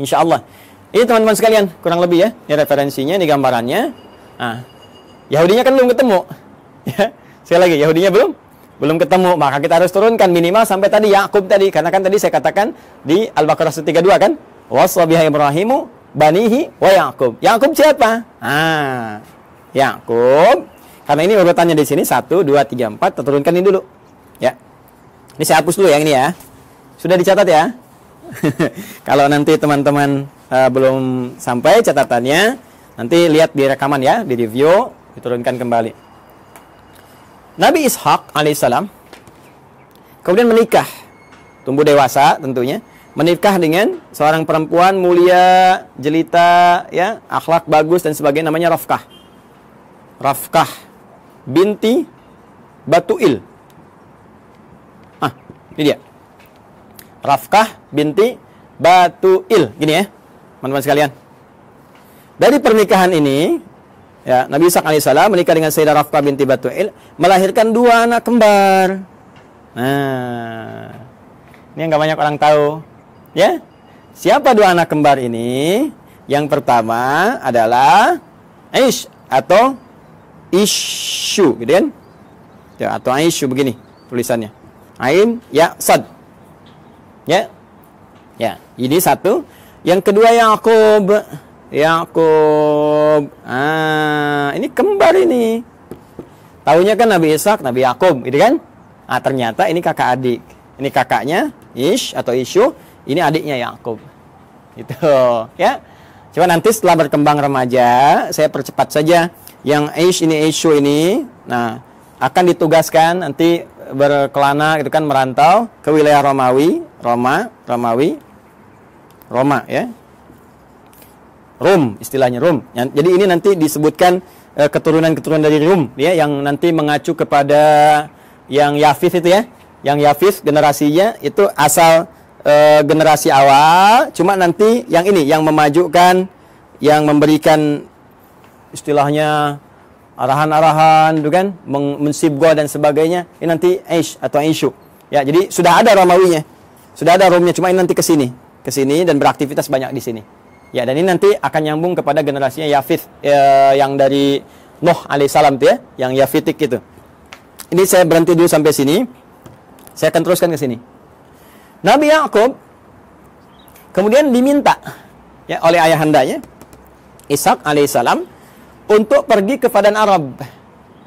Insya Allah. Ini teman-teman sekalian, kurang lebih ya. Ini referensinya, ini gambarannya. Nah, Yahudinya kan belum ketemu. Ya, sekali lagi Yahudinya belum ketemu, maka kita harus turunkan minimal sampai tadi Yakub tadi, karena kan tadi saya katakan di Al-Baqarah 132 kan, waswabiha Ibrahimu banihi wa Yakub. Yakub siapa? Yakub. Karena ini urutannya di sini 1 2 3 4, kita turunkan ini dulu. Ya. Ini saya hapus dulu yang ini ya. Sudah dicatat ya? Kalau nanti teman-teman belum sampai catatannya, nanti lihat di rekaman ya, di review, diturunkan kembali. Nabi Ishak alaihissalam kemudian menikah, tumbuh dewasa tentunya, menikah dengan seorang perempuan mulia, jelita, ya, akhlak bagus dan sebagainya, namanya Rafkah. Rafkah binti Batuil. Ini dia. Rafkah binti Batuil. Gini ya, teman-teman sekalian. Dari pernikahan ini, ya, Nabi Ishaq alaihissalam menikah dengan Sayyidah Rafkah binti Batuil, melahirkan 2 anak kembar. Nah, ini yang gak banyak orang tahu. Ya, siapa 2 anak kembar ini? Yang pertama adalah Aish atau Ishu, gitu kan? Ya, atau Aishu begini tulisannya. Ain, ya, sad. Ya. Ya, ini satu. Yang kedua Yakub. Yakub. Ini kembar ini. Tahunya kan Nabi Ishaq, Nabi Yakub, gitu kan? Ternyata ini kakak adik. Ini kakaknya Ish atau Ishu, ini adiknya Yakub. Gitu, ya. Coba nanti setelah berkembang remaja, saya percepat saja. Yang Ish ini, Ishu ini, nah, akan ditugaskan nanti berkelana gitu kan, merantau ke wilayah Romawi, Roma ya. Rum istilahnya Rum. Jadi ini nanti disebutkan keturunan-keturunan dari Rum ya, yang nanti mengacu kepada yang Yafith itu ya. Yang Yafith generasinya itu asal generasi awal, cuma nanti yang ini yang memajukan, yang memberikan istilahnya arahan-arahan, itu kan, mensibgo dan sebagainya. Ini nanti Aish atau Aishu. Ya, jadi sudah ada Romawinya, sudah ada Romnya, cuma ini nanti ke sini dan beraktivitas banyak di sini. Ya, dan ini nanti akan nyambung kepada generasinya Yafith, yang dari Nuh alaihissalam tuh ya, yang Yafitik itu. Ini saya berhenti dulu sampai sini. Saya akan teruskan ke sini. Nabi Yakub kemudian diminta ya oleh ayahandanya Ishaq alaihissalam untuk pergi ke Padan Arab.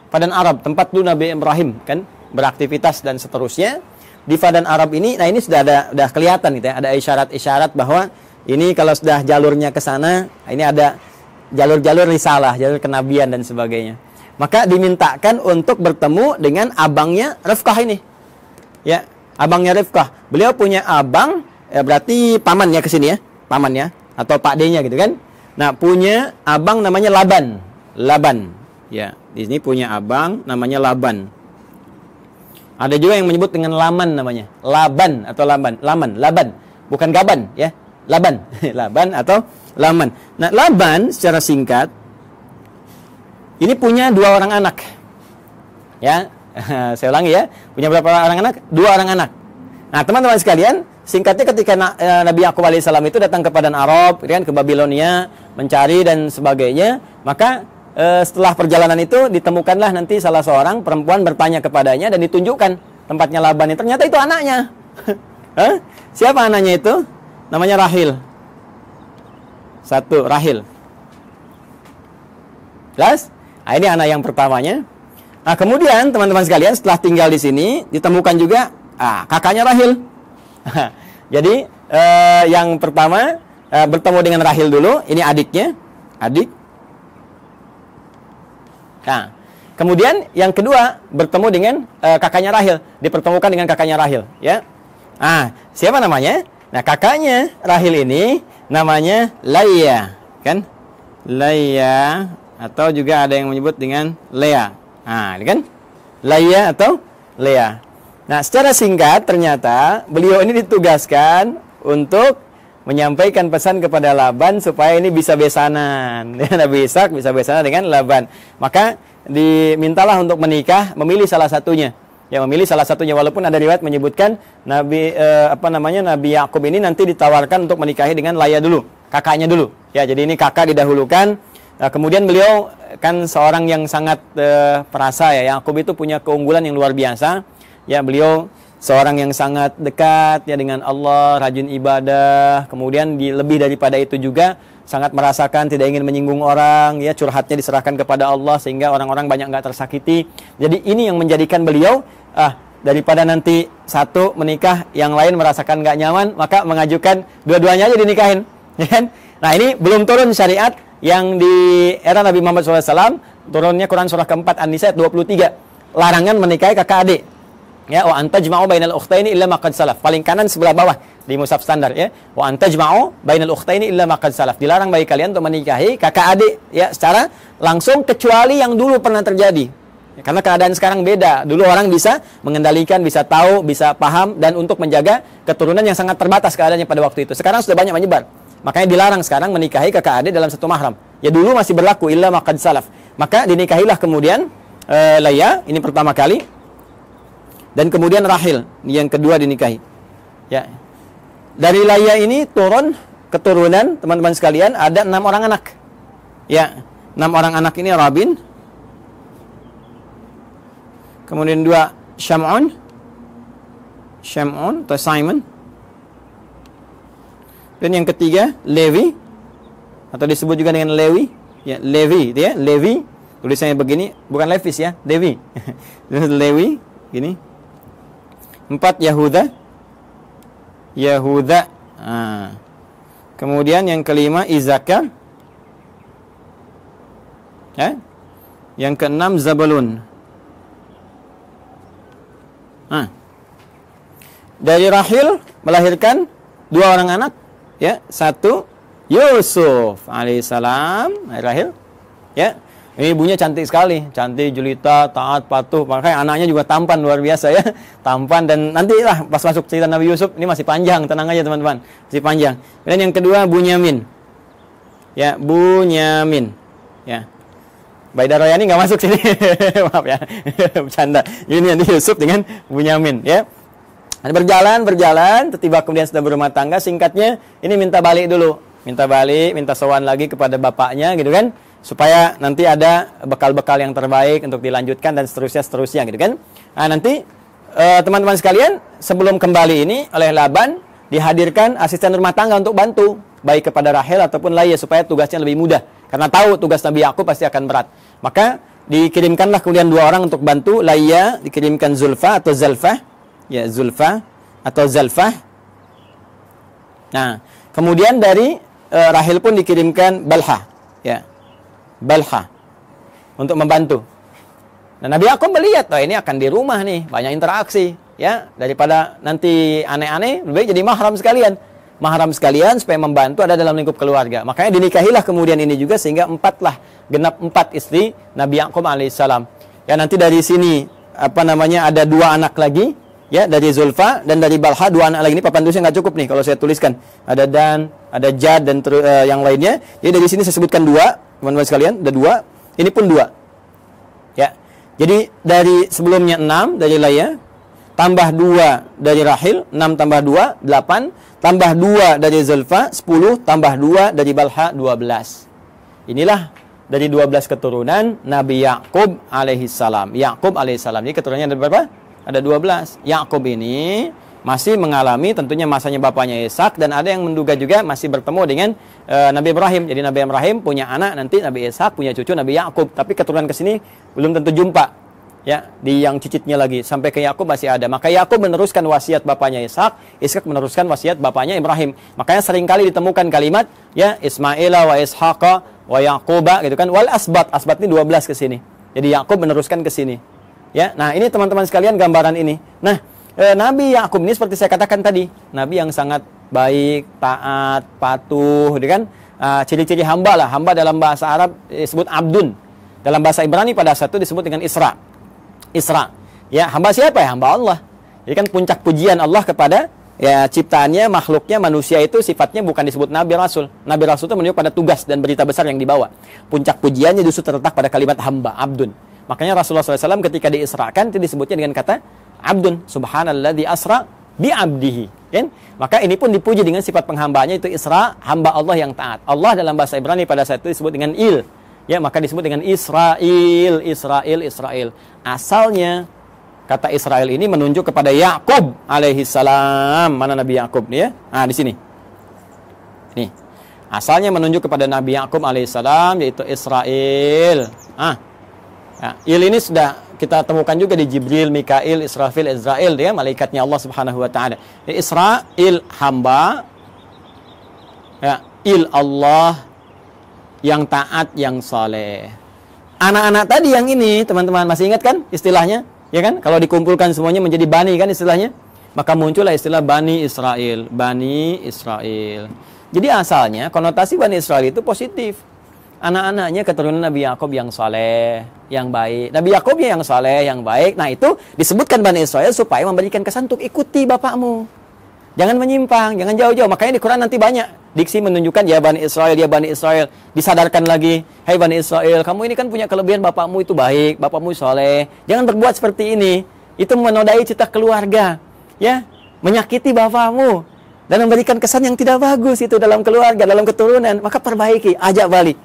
Padan Arab, tempat dulu Nabi Ibrahim kan beraktivitas dan seterusnya. Di Padan Arab ini, nah ini sudah kelihatan gitu ya, ada isyarat-isyarat bahwa ini kalau sudah jalurnya ke sana, ini ada jalur-jalur risalah, jalur kenabian dan sebagainya. Maka dimintakan untuk bertemu dengan abangnya Rifkah ini. Ya, abangnya Rifkah. Beliau punya abang, berarti pamannya ke sini ya, pamannya atau Pak D-nya gitu kan. Nah, punya abang namanya Laban. Ya, di sini punya abang namanya Laban. Ada juga yang menyebut dengan Laman namanya. Laban atau Laban. Bukan Gaban ya. Laban. Laban atau Laman. Nah, Laban secara singkat ini punya 2 orang anak. Ya, saya ulangi ya. Punya berapa orang anak? 2 orang anak. Nah, teman-teman sekalian, singkatnya ketika Nabi Yakub alaihissalam itu datang ke Padan Arab, kan, ke Babilonia, mencari dan sebagainya, maka setelah perjalanan itu ditemukanlah nanti salah seorang perempuan bertanya kepadanya dan ditunjukkan tempatnya Laban. Ternyata itu anaknya. Siapa anaknya itu? Namanya Rahil. Satu, Rahil. Jelas? Nah, ini anak yang pertamanya. Nah, kemudian teman-teman sekalian setelah tinggal di sini ditemukan juga kakaknya Rahil. Jadi yang pertama bertemu dengan Rahil dulu. Ini adiknya, adik. Nah, kemudian yang kedua bertemu dengan kakaknya Rahil, dipertemukan dengan kakaknya Rahil, ya. Siapa namanya? Nah, kakaknya Rahil ini namanya Laya, kan? Laya atau juga ada yang menyebut dengan Lea. Ini kan? Laya atau Lea. Nah, secara singkat ternyata beliau ini ditugaskan untuk menyampaikan pesan kepada Laban supaya ini bisa besanan. Nabi Ishaq bisa besanan dengan Laban. Maka dimintalah untuk menikah, memilih salah satunya. Ya, memilih salah satunya, walaupun ada riwayat menyebutkan Nabi Nabi Yakub ini nanti ditawarkan untuk menikahi dengan Laya dulu, kakaknya dulu. Ya, jadi ini kakak didahulukan. Kemudian beliau kan seorang yang sangat perasa ya. Yakub itu punya keunggulan yang luar biasa. Ya, beliau seorang yang sangat dekat ya dengan Allah, rajin ibadah. Kemudian lebih daripada itu juga sangat merasakan tidak ingin menyinggung orang, ya, curhatnya diserahkan kepada Allah sehingga orang-orang banyak nggak tersakiti. Jadi ini yang menjadikan beliau daripada nanti satu menikah, yang lain merasakan nggak nyaman, maka mengajukan dua-duanya aja dinikahin. Ya kan? Nah, ini belum turun syariat yang di era Nabi Muhammad SAW, turunnya Quran surah keempat An-Nisa ayat 23, larangan menikahi kakak adik. Ya, wa antajma'u bainal ukhtaini illa ma qad salaf. Paling kanan sebelah bawah di mushaf standar ya. Wa antajma'u bainal ukhtaini illa ma qad salaf. Dilarang bagi kalian untuk menikahi kakak adik ya secara langsung kecuali yang dulu pernah terjadi. Ya, karena keadaan sekarang beda. Dulu orang bisa mengendalikan, bisa tahu, bisa paham dan untuk menjaga keturunan yang sangat terbatas keadaannya pada waktu itu. Sekarang sudah banyak menyebar. Makanya dilarang sekarang menikahi kakak adik dalam satu mahram. Ya dulu masih berlaku illa ma qad salaf. Maka dinikahilah kemudian Layya, ini pertama kali. Dan kemudian Rahil, yang kedua dinikahi. Ya. Dari Layya ini turun keturunan teman-teman sekalian ada 6 orang anak. Ya, 6 orang anak ini Rabin. Kemudian 2 Syam'un atau Simon. Dan yang ketiga Levi atau disebut juga dengan Lewi. Ya, Levi, itu ya, Levi. Tulisannya begini, bukan Levis ya, Levi. Lewi, gini. 4 Yahuda. Nah. Kemudian yang kelima Izakar. Ya. Yang keenam Zabulun. Nah. Dari Rahil melahirkan 2 orang anak, ya. 1 Yusuf alaihissalam, Rahil. Ya. Ini ibunya cantik sekali, cantik, jelita, taat, patuh. Makanya anaknya juga tampan luar biasa ya, tampan. Dan nantilah pas masuk cerita Nabi Yusuf ini masih panjang, tenang aja teman-teman, masih panjang. Dan yang kedua Bunyamin, ya Bunyamin, ya. Baida Royani nggak masuk sini, maaf ya, bercanda. Ini nanti Yusuf dengan Bunyamin, ya. Berjalan, tiba kemudian sudah berumah tangga. Singkatnya ini minta balik dulu, minta sowan lagi kepada bapaknya, gitu kan. Supaya nanti ada bekal-bekal yang terbaik untuk dilanjutkan dan seterusnya gitu kan. Nah, nanti teman-teman sekalian sebelum kembali ini oleh Laban dihadirkan asisten rumah tangga untuk bantu baik kepada Rahel ataupun Layya supaya tugasnya lebih mudah karena tahu tugas Nabi Yakub pasti akan berat. Maka dikirimkanlah kemudian 2 orang untuk bantu. Layya dikirimkan Zulfa atau Zalfah, ya Zulfa atau Zalfah. Nah, kemudian dari Rahel pun dikirimkan Balha, ya. Balha untuk membantu. Dan Nabi Yakub melihat, oh ini akan di rumah nih, banyak interaksi, ya. Daripada nanti aneh-aneh, lebih baik jadi mahram sekalian. Mahram sekalian supaya membantu ada dalam lingkup keluarga. Makanya dinikahilah kemudian ini juga sehingga 4 lah, genap 4 istri Nabi Yakub alaihissalam. Ya nanti dari sini ada 2 anak lagi, ya dari Zulfa dan dari Balha 2 anak lagi. Ini papan tulisnya nggak cukup nih kalau saya tuliskan. Ada Dan, ada Jad dan yang lainnya. Jadi dari sini saya sebutkan 2. Teman-teman sekalian, ada 2. Ini pun 2. Ya. Jadi dari sebelumnya 6 dari Layya, tambah 2 dari Rahil, 6 tambah 2, 8, tambah 2 dari Zulfa, 10, tambah 2 dari Balha, 12. Inilah dari 12 keturunan Nabi Yakub alaihissalam. Yakub alaihissalam ini keturunannya ada berapa? Ada 12. Yakub ini masih mengalami tentunya masanya bapaknya Ishak dan ada yang menduga juga masih bertemu dengan Nabi Ibrahim. Jadi Nabi Ibrahim punya anak nanti Nabi Ishak, punya cucu Nabi Yakub, tapi keturunan ke sini belum tentu jumpa. Ya, di yang cicitnya lagi sampai ke Yakub masih ada. Maka Yakub meneruskan wasiat bapaknya Ishak, Ishak meneruskan wasiat bapaknya Ibrahim. Makanya seringkali ditemukan kalimat ya Ismaila wa Ishaqa wa Yaquba gitu kan, wal asbat. Asbat ini 12 ke sini. Jadi Yakub meneruskan ke sini. Ya, nah ini teman-teman sekalian gambaran ini. Nah, Nabi Yakub ini seperti saya katakan tadi, Nabi yang sangat baik, taat, patuh, gitu kan? Ciri-ciri hamba lah. Hamba dalam bahasa Arab disebut abdun. Dalam bahasa Ibrani pada saat itu disebut dengan Isra. Isra. Ya, hamba siapa ya? Hamba Allah. Jadi kan puncak pujian Allah kepada ya ciptaannya, makhluknya, manusia itu sifatnya bukan disebut Nabi Rasul. Nabi Rasul itu menunjuk pada tugas dan berita besar yang dibawa. Puncak pujiannya justru terletak pada kalimat hamba, abdun. Makanya Rasulullah SAW ketika diisrakan itu disebutnya dengan kata abdun, subhanalladzi asra bi abdihi, kan? Maka ini pun dipuji dengan sifat penghambaannya itu Isra, hamba Allah yang taat. Allah dalam bahasa Ibrani pada saat itu disebut dengan Il. Ya, maka disebut dengan Israel. Asalnya kata Israel ini menunjuk kepada Yakub alaihissalam. Mana Nabi Yakub nih ya? Nah, di sini. Nih. Asalnya menunjuk kepada Nabi Yakub alaihissalam yaitu Israel. Ya, Il ini sudah kita temukan juga di Jibril, Mikail, Israfil, Israel, ya, malaikatnya Allah Subhanahu wa taala. Israel hamba, ya, Il Allah yang taat, yang saleh. Anak-anak tadi yang ini, teman-teman masih ingat kan istilahnya? Ya kan? Kalau dikumpulkan semuanya menjadi Bani kan istilahnya. Maka muncullah istilah Bani Israel. Bani Israel. Jadi asalnya konotasi Bani Israel itu positif. Anak-anaknya keturunan Nabi Yakub yang saleh, yang baik. Nabi Yakubnya yang saleh, yang baik. Nah itu disebutkan Bani Israel supaya memberikan kesan untuk ikuti bapakmu. Jangan menyimpang, jangan jauh-jauh. Makanya di Quran nanti banyak diksi menunjukkan ya Bani Israel, ya Bani Israel. Disadarkan lagi, hai Bani Israel, kamu ini kan punya kelebihan, bapakmu itu baik, bapakmu saleh. Jangan berbuat seperti ini. Itu menodai cita keluarga, ya, menyakiti bapakmu dan memberikan kesan yang tidak bagus itu dalam keluarga, dalam keturunan. Maka perbaiki, ajak balik.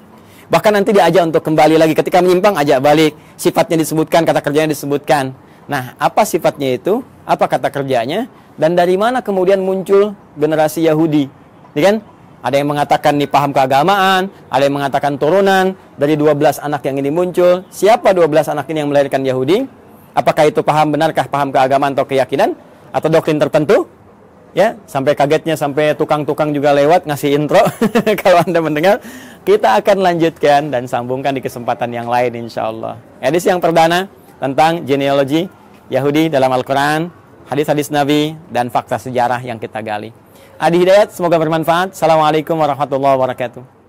Bahkan nanti diajak untuk kembali lagi. Ketika menyimpang, ajak balik. Sifatnya disebutkan, kata kerjanya disebutkan. Nah, apa sifatnya itu? Apa kata kerjanya? Dan dari mana kemudian muncul generasi Yahudi? Ya kan? Ada yang mengatakan nih paham keagamaan, ada yang mengatakan turunan dari 12 anak yang ini muncul. Siapa 12 anak ini yang melahirkan Yahudi? Apakah itu paham benarkah paham keagamaan atau keyakinan? Atau doktrin tertentu? Ya, sampai kagetnya sampai tukang-tukang juga lewat ngasih intro. Kalau Anda mendengar, kita akan lanjutkan dan sambungkan di kesempatan yang lain insya Allah. Edisi yang perdana tentang genealogi Yahudi dalam Al-Quran, hadis-hadis Nabi, dan fakta sejarah yang kita gali. Adi Hidayat, semoga bermanfaat. Assalamualaikum warahmatullahi wabarakatuh.